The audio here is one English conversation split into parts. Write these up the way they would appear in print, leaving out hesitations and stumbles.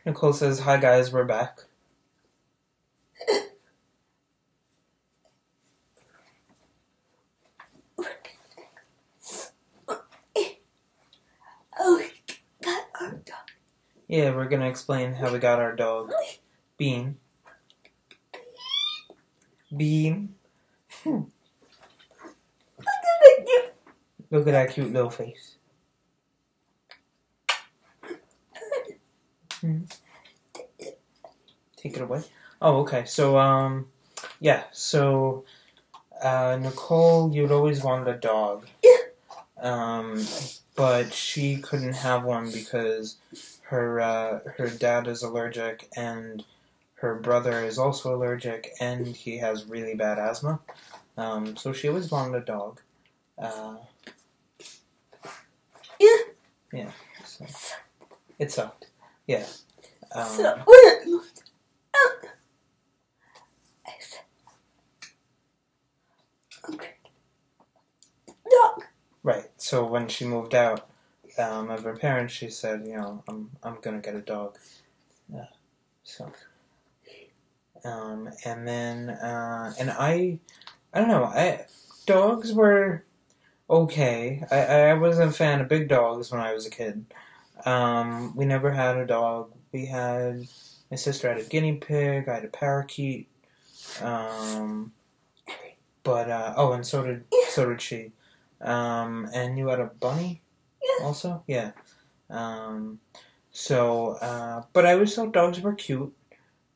Nicole says, "Hi guys, we're back." Yeah, we're gonna explain how we got our dog, Bean. Bean. Look at that cute little face. Take it away. Oh, okay. So, yeah. So, Nicole, you'd always wanted a dog. But she couldn't have one because her dad is allergic and her brother is also allergic and he has really bad asthma. So she always wanted a dog. Yeah. So it sucked. Yeah. Right. So when she moved out of her parents, she said, I'm gonna get a dog. So. And then and I don't know. Dogs were okay. I wasn't a fan of big dogs when I was a kid. We never had a dog. My sister had a guinea pig. I had a parakeet. And so did she. And you had a bunny also? Yeah. But I always thought dogs were cute.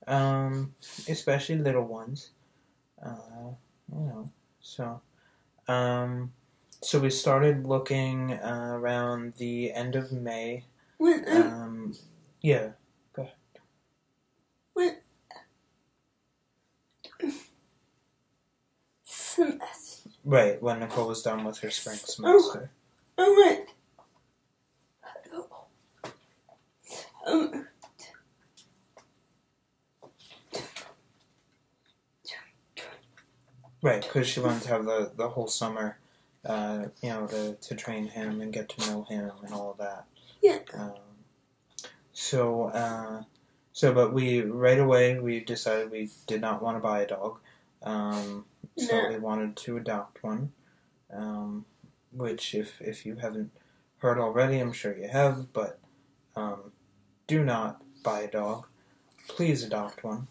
Especially little ones. So we started looking around the end of May. Yeah, go ahead. Semester. Right, when Nicole was done with her spring semester. Right, because she wanted to have the whole summer, to train him and get to know him and all of that. Yeah. But right away we decided we did not want to buy a dog. So we wanted to adopt one. Which, if you haven't heard already, I'm sure you have, but do not buy a dog. Please adopt one.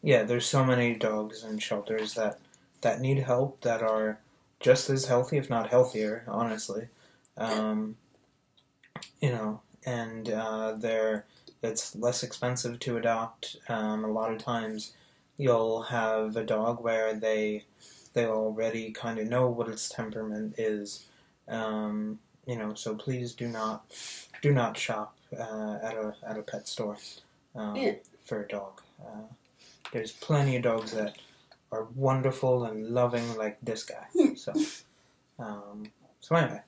Yeah, there's so many dogs in shelters that need help, that are just as healthy, if not healthier, honestly. It's less expensive to adopt. A lot of times you'll have a dog where they already kind of know what its temperament is. So please do not shop at a pet store for a dog. There's plenty of dogs that are wonderful and loving, like this guy. So anyway,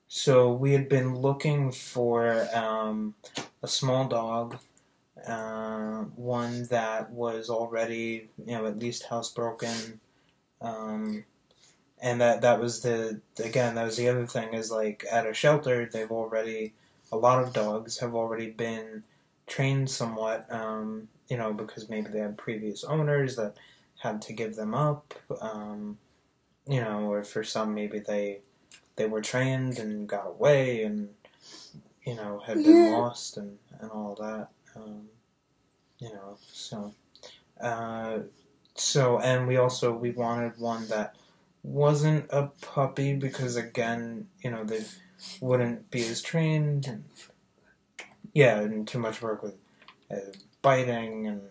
so we had been looking for a small dog, one that was already, at least housebroken, and that was the other thing, is like at a shelter, a lot of dogs have already been trained somewhat, because maybe they had previous owners that had to give them up, or for some maybe they were trained and got away and, had been lost and all that, and we wanted one that wasn't a puppy, because again, they wouldn't be as trained, and too much work with biting and,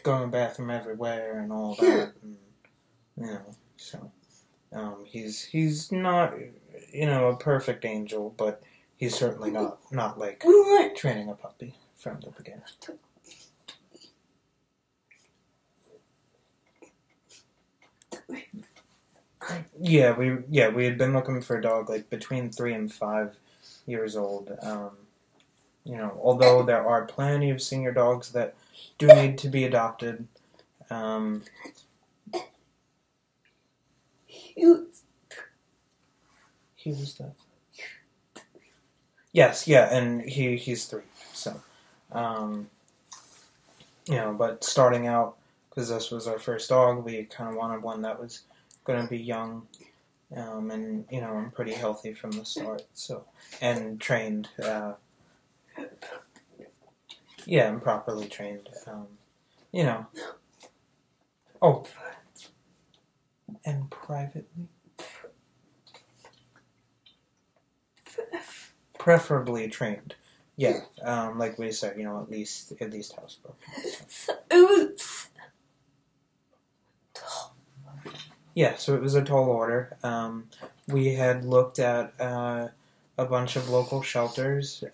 going to the bathroom everywhere and all that, and, he's not, a perfect angel, but he's certainly not like training a puppy from the beginning. Yeah, we had been looking for a dog like between 3 and 5 years old. Although there are plenty of senior dogs that do need to be adopted. He was the... Yes, yeah, and he's 3, so, but starting out, because this was our first dog, we kind of wanted one that was going to be young, and pretty healthy from the start, so, and trained, and properly trained, and privately. Preferably trained. Yeah, like we said, at least housebroken. So it was tall. Yeah, so it was a tall order. We had looked at a bunch of local shelters.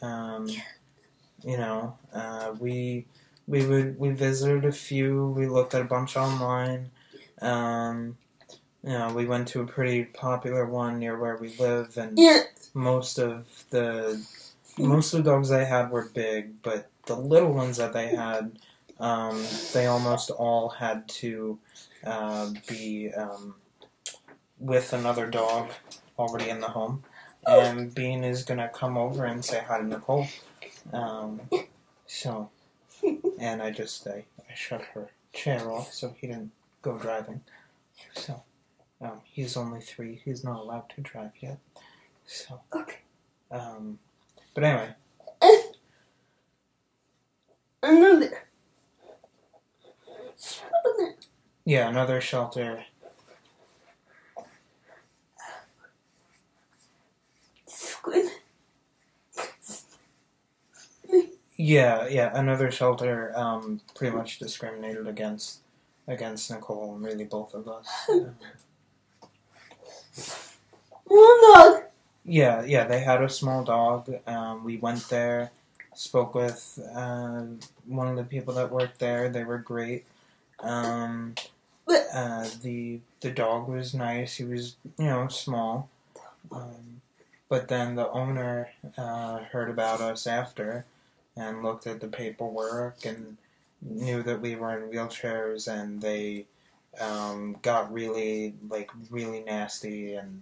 We visited a few. We looked at a bunch online. We went to a pretty popular one near where we live, and most of the dogs they had were big, but the little ones that they had, they almost all had to be with another dog already in the home. And Bean is gonna come over and say hi to Nicole. And I shut her chair off so he didn't go driving. So, he's only 3. He's not allowed to drive yet. So, okay. But anyway. Another shelter. Yeah, another shelter. Yeah, another shelter, pretty much discriminated against Nicole, and really both of us. One dog. Yeah, they had a small dog. We went there, spoke with one of the people that worked there. They were great. The dog was nice. He was, small. But then the owner heard about us after and looked at the paperwork and knew that we were in wheelchairs, and they got really nasty, and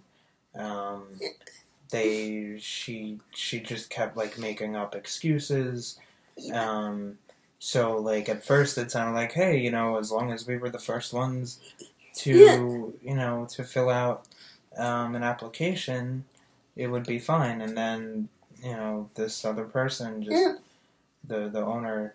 she just kept making up excuses. So at first it sounded like, hey, as long as we were the first ones to to fill out an application, it would be fine. And then this other person just the owner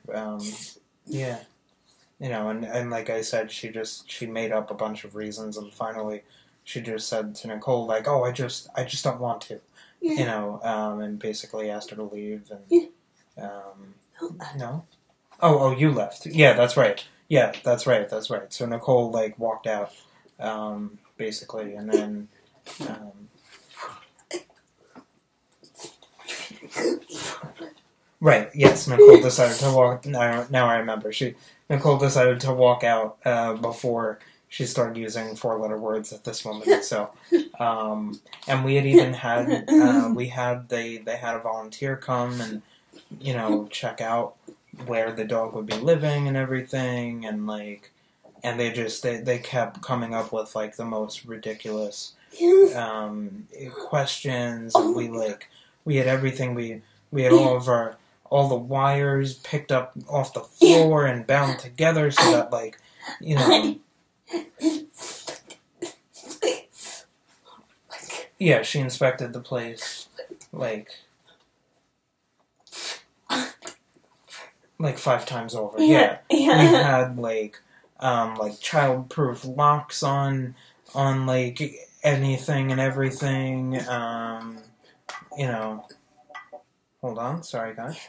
and like I said, she made up a bunch of reasons, and finally she just said to Nicole, oh, I just don't want to, and basically asked her to leave, and, no? Oh, you left. Yeah, that's right. Yeah, that's right. So Nicole, walked out, basically, and then, right, yes, Nicole decided to walk, now I remember, Nicole decided to walk out, before she started using 4-letter words at this moment, so, and we had even had, they had a volunteer come and, check out where the dog would be living and everything, and, and they kept coming up with, the most ridiculous, questions, and we had everything, we had all the wires picked up off the floor and bound together so that, yeah, she inspected the place, 5 times over. Yeah. We had, child-proof locks on, anything and everything, hold on, sorry guys.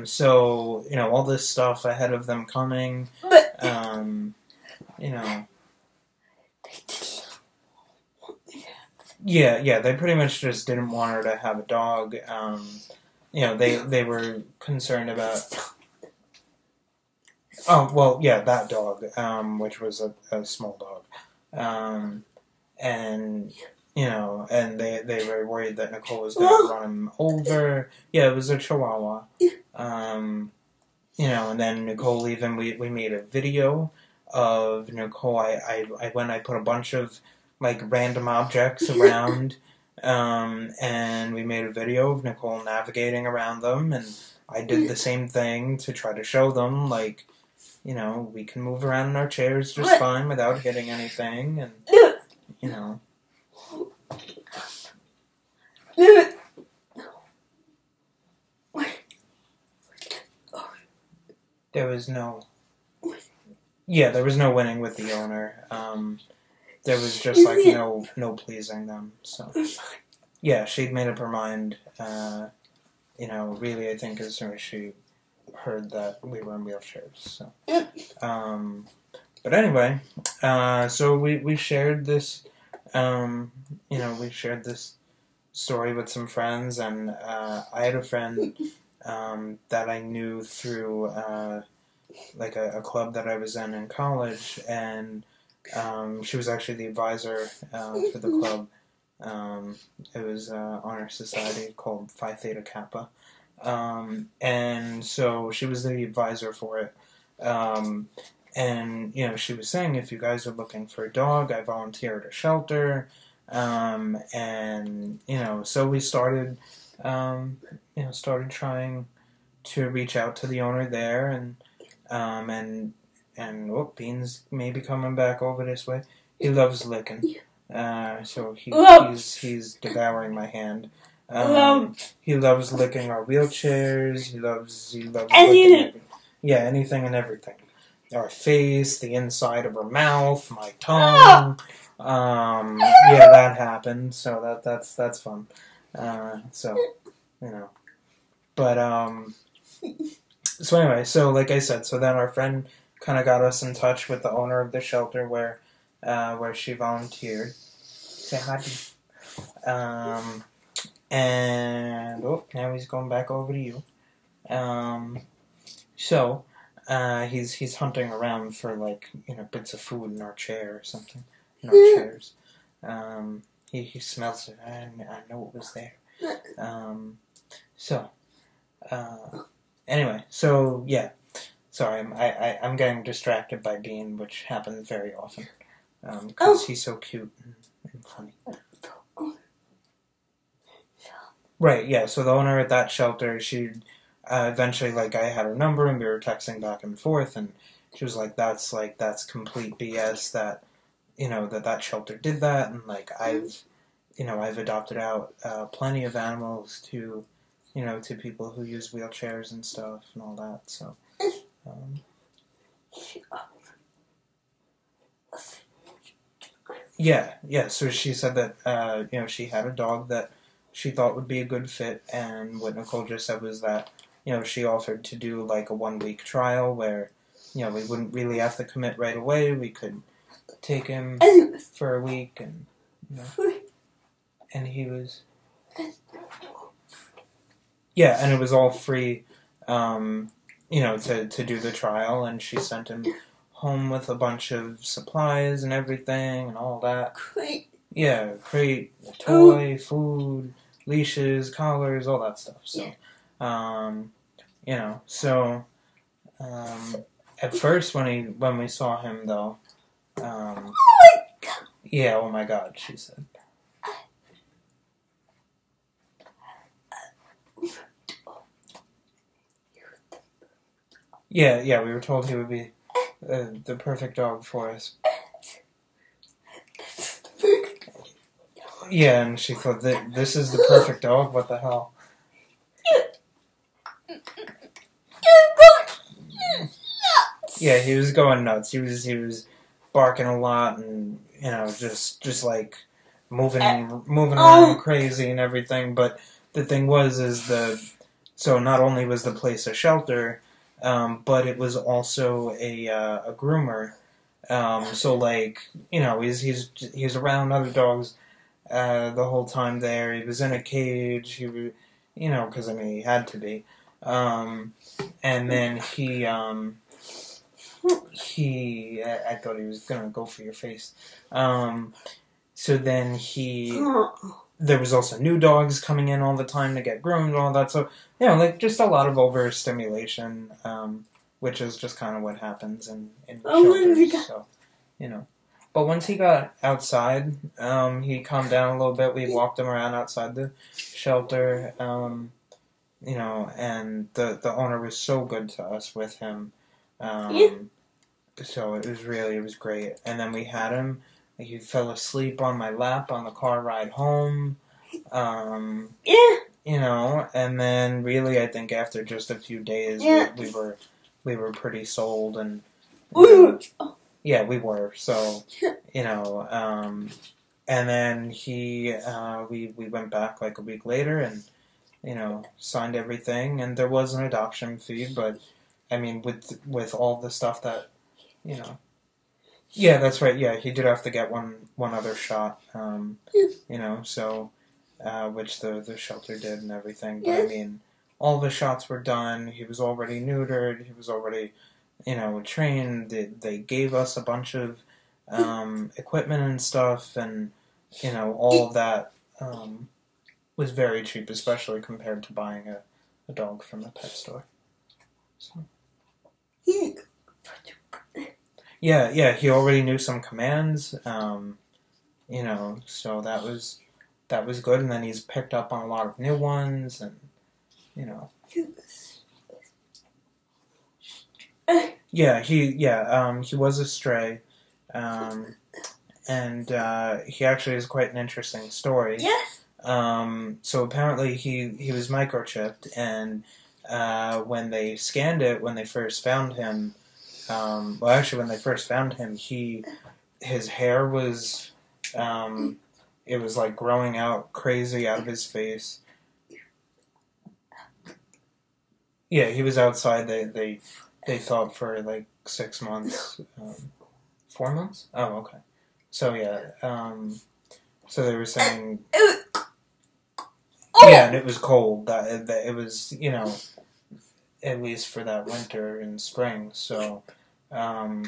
So, all this stuff ahead of them coming, Yeah, they pretty much just didn't want her to have a dog. They were concerned about... Oh, well, yeah, that dog, which was a small dog. And, and they were worried that Nicole was going to run him over. Yeah, it was a Chihuahua. And then Nicole even, we made a video of Nicole. I put a bunch of, like, random objects around, and we made a video of Nicole navigating around them, and I did the same thing to try to show them, like, we can move around in our chairs just fine without hitting anything, and, There was no winning with the owner. There was just, like, no pleasing them, so. Yeah, she'd made up her mind, really, I think, as soon as she heard that we were in wheelchairs, so. But anyway, so we shared this, we shared this story with some friends, and I had a friend that I knew through like a club that I was in college, and she was actually the advisor for the club. It was an honor society called Phi Theta Kappa, and so she was the advisor for it. And she was saying, if you guys are looking for a dog, I volunteer at a shelter. And so we started trying to reach out to the owner there, and Bean's maybe coming back over this way. He loves licking, so he's devouring my hand. He loves licking our wheelchairs. He loves licking anything and everything. Our face, the inside of her mouth, my tongue. That happened, so that's fun. But so anyway, so like I said, so then our friend kind of got us in touch with the owner of the shelter where she volunteered. Say hi. And now he's going back over to you. He's hunting around for, like, bits of food in our chair or something. In our chairs. He smells it. I know it was there. Anyway, so yeah. Sorry, I'm getting distracted by Bean, which happens very often. Because he's so cute and funny. Right, yeah, so the owner at that shelter, she eventually, like, I had her number and we were texting back and forth, and she was like, that's complete BS that, that shelter did that, and, like, I've adopted out plenty of animals to people who use wheelchairs and stuff and all that, so. So she said that, she had a dog that she thought would be a good fit, and what Nicole just said was that, she offered to do, like, a 1-week trial where, we wouldn't really have to commit right away. We could take him for a week, and, and he was... Yeah, and it was all free, to do the trial, and she sent him home with a bunch of supplies and everything, and all that. Crate. Yeah, crate, toy, food, leashes, collars, all that stuff, so... at first when we saw him though, oh my god! Yeah, oh my god, she said. Yeah, we were told he would be the perfect dog for us. Yeah, and she thought that this is the perfect dog. What the hell? Yeah, he was going nuts. He was barking a lot, and just like moving around crazy and everything. But the thing so not only was the place a shelter, but it was also a groomer. So like he's around other dogs the whole time there. He was in a cage. He was, because he had to be. And then he I thought he was gonna go for your face. so then there was also new dogs coming in all the time to get groomed and all that. So, like just a lot of overstimulation, which is just kind of what happens in shelters. So, But once he got outside, he calmed down a little bit. We walked him around outside the shelter, and the owner was so good to us with him. So it was great. And then we had him. He fell asleep on my lap on the car ride home. And then really, I think after just a few days, we were pretty sold, and yeah, we were. So, and then we went back like a week later, and signed everything, and there was an adoption fee, but I mean, with all the stuff that yeah, that's right. Yeah, he did have to get one other shot. So which the shelter did and everything. But I mean, all the shots were done. He was already neutered. He was already, trained. They gave us a bunch of equipment and stuff, and all of that was very cheap, especially compared to buying a dog from a pet store. So. Yeah, he already knew some commands, so that was good, and then he's picked up on a lot of new ones, and, he was a stray, and he actually has quite an interesting story. Yes. So apparently he was microchipped, and when they scanned it, when they first found him, when they first found him, his hair was, it was like growing out crazy out of his face. Yeah, he was outside. They thought for like 6 months, 4 months. Oh, okay. So yeah, so they were saying, yeah, and it was cold. That it was, at least for that winter and spring. So, no,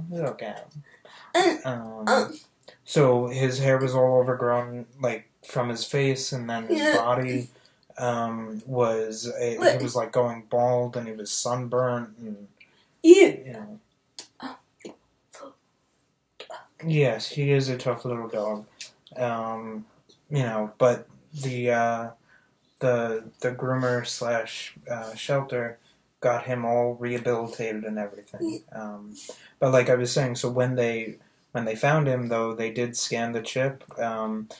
look at him. So his hair was all overgrown, like from his face, and then his body he was like going bald, and he was sunburnt, and yes, he is a tough little dog. But the groomer / shelter got him all rehabilitated and everything. But like I was saying, so when they found him, though, they did scan the chip, and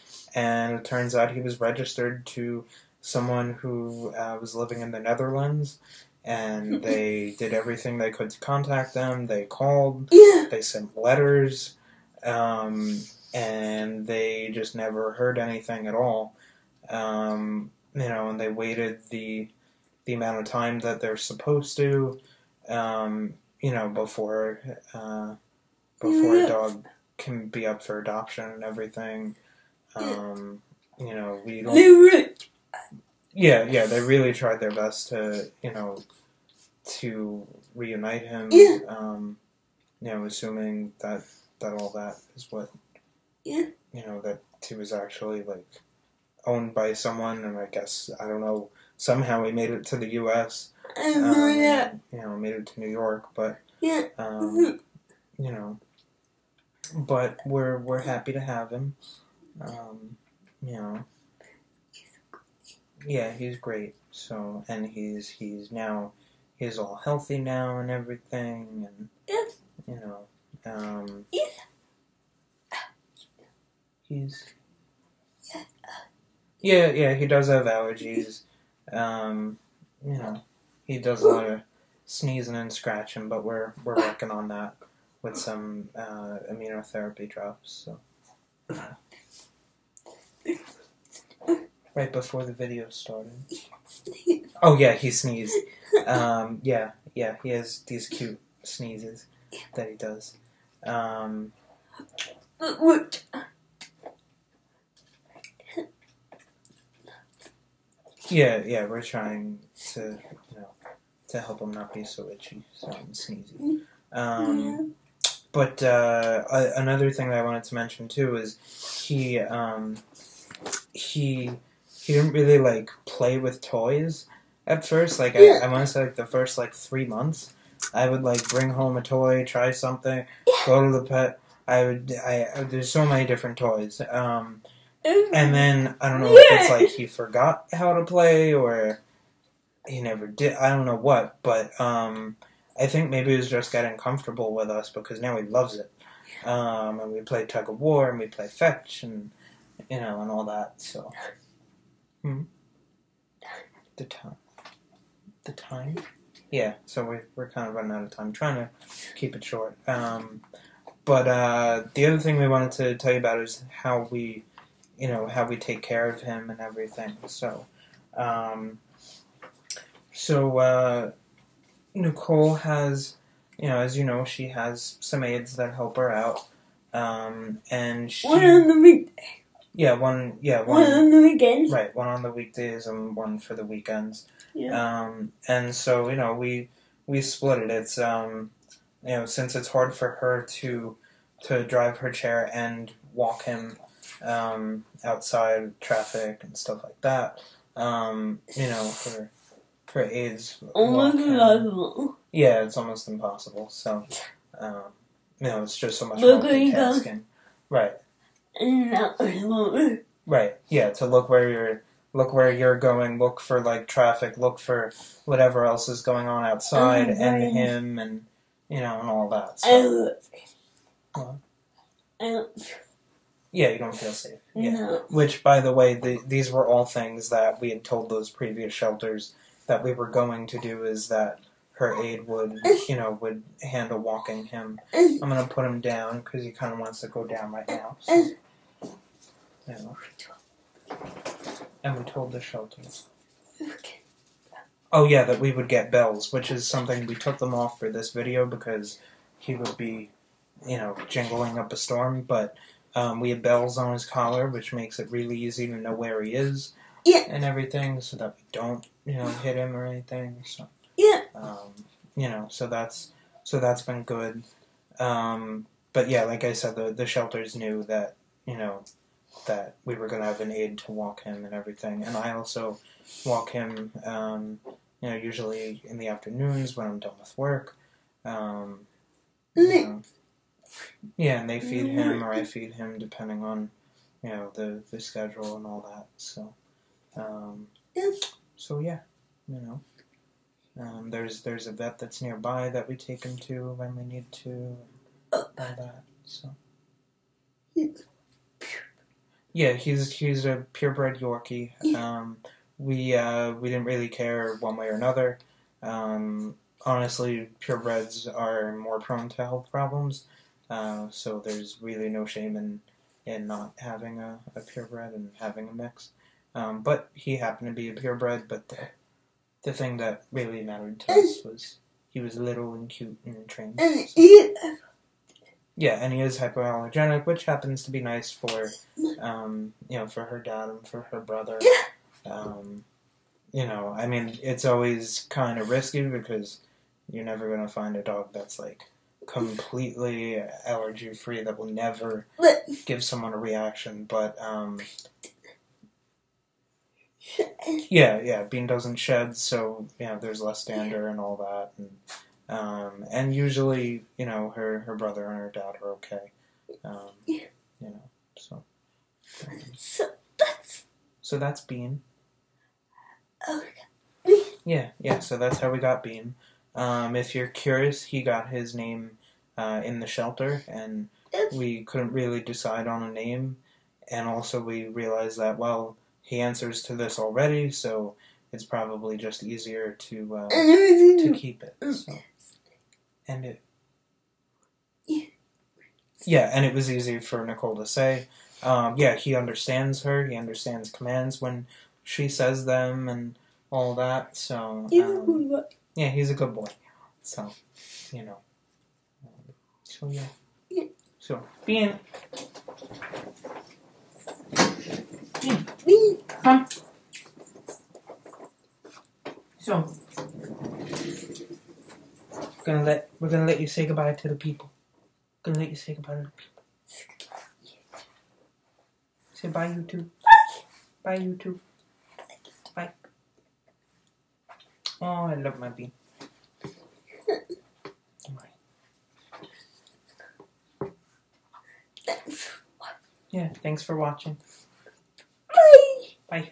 it turns out he was registered to someone who was living in the Netherlands, and they did everything they could to contact them. They called, they sent letters, and they just never heard anything at all. And they waited the amount of time that they're supposed to, before a dog can be up for adoption and everything. We don't. Yeah, they really tried their best to reunite him. Assuming that all that is what. That he was actually like owned by someone, and I guess, I don't know, somehow he made it to the U.S. Made it to New York, but but we're happy to have him. Yeah, he's great. So, and he's all healthy now and everything, and he's yeah, he does have allergies. He does a lot of sneezing and scratching, but we're working on that with some immunotherapy drops. So right before the video started. Oh yeah, he sneezed. Yeah, he has these cute sneezes that he does. Yeah, we're trying to help him not be so itchy, so sneezy. But another thing that I wanted to mention too is he he didn't really like play with toys at first. Like I want to say like the first like 3 months, I would like bring home a toy, try something, go to the pet. There's so many different toys. And then I don't know if it's like he forgot how to play or he never did. I don't know what, but I think maybe he was just getting comfortable with us because now he loves it. And we play tug of war and we play fetch and and all that. So the time. Yeah. So we're kind of running out of time. Trying to keep it short. But the other thing we wanted to tell you about is how we take care of him and everything. So, Nicole has, as you know, she has some aides that help her out. And she... One on the weekday. One on the weekends. Right, one on the weekdays and one for the weekends. Yeah. And so, we split it. It's, since it's hard for her to drive her chair and walk him outside traffic and stuff like that, for aides. Yeah, it's almost impossible. So, it's just so much multitasking. Right. Right. Yeah, to look where you're going, look for like traffic, look for whatever else is going on outside, and him, and and all that. So. Yeah, you don't feel safe. Yeah. No. Which, by the way, these were all things that we had told those previous shelters that we were going to do. Is that her aide would handle walking him. I'm gonna put him down because he kind of wants to go down right now. So. And we told the shelters. Okay. Oh yeah, that we would get bells, which is something we took them off for this video because he would be, jingling up a storm. But we have bells on his collar, which makes it really easy to know where he is and everything, so that we don't, hit him or anything. So so that's been good. But yeah, like I said, the shelters knew that that we were going to have an aide to walk him and everything. And I also walk him, usually in the afternoons when I'm done with work. Yeah, and they feed him or I feed him depending on, the schedule and all that. So, there's a vet that's nearby that we take him to when we need to, and all that. So. Yeah, he's a purebred Yorkie. We didn't really care one way or another. Honestly, purebreds are more prone to health problems, so there's really no shame in not having a purebred and having a mix. But he happened to be a purebred, but the thing that really mattered to us was he was little and cute and trained. So. Yeah, and he is hypoallergenic, which happens to be nice for, for her dad and for her brother. It's always kind of risky because you're never going to find a dog that's, like, completely allergy-free that will never give someone a reaction. But, Bean doesn't shed, so, there's less dander and all that, and usually, her brother and her dad are okay. So that's Bean. Okay. Yeah, so that's how we got Bean. If you're curious, he got his name in the shelter, and we couldn't really decide on a name, and also we realized that, well, he answers to this already, so it's probably just easier to keep it, so... And it was easy for Nicole to say. He understands her. He understands commands when she says them and all that. So he's a good boy. Yeah, he's a good boy. So So Bean. Come. So. We're gonna let you say goodbye to the people. Gonna let you say goodbye to the people. Say bye, YouTube. Bye, YouTube. Bye. Oh, I love my bean. Yeah, thanks for watching. Bye. Bye.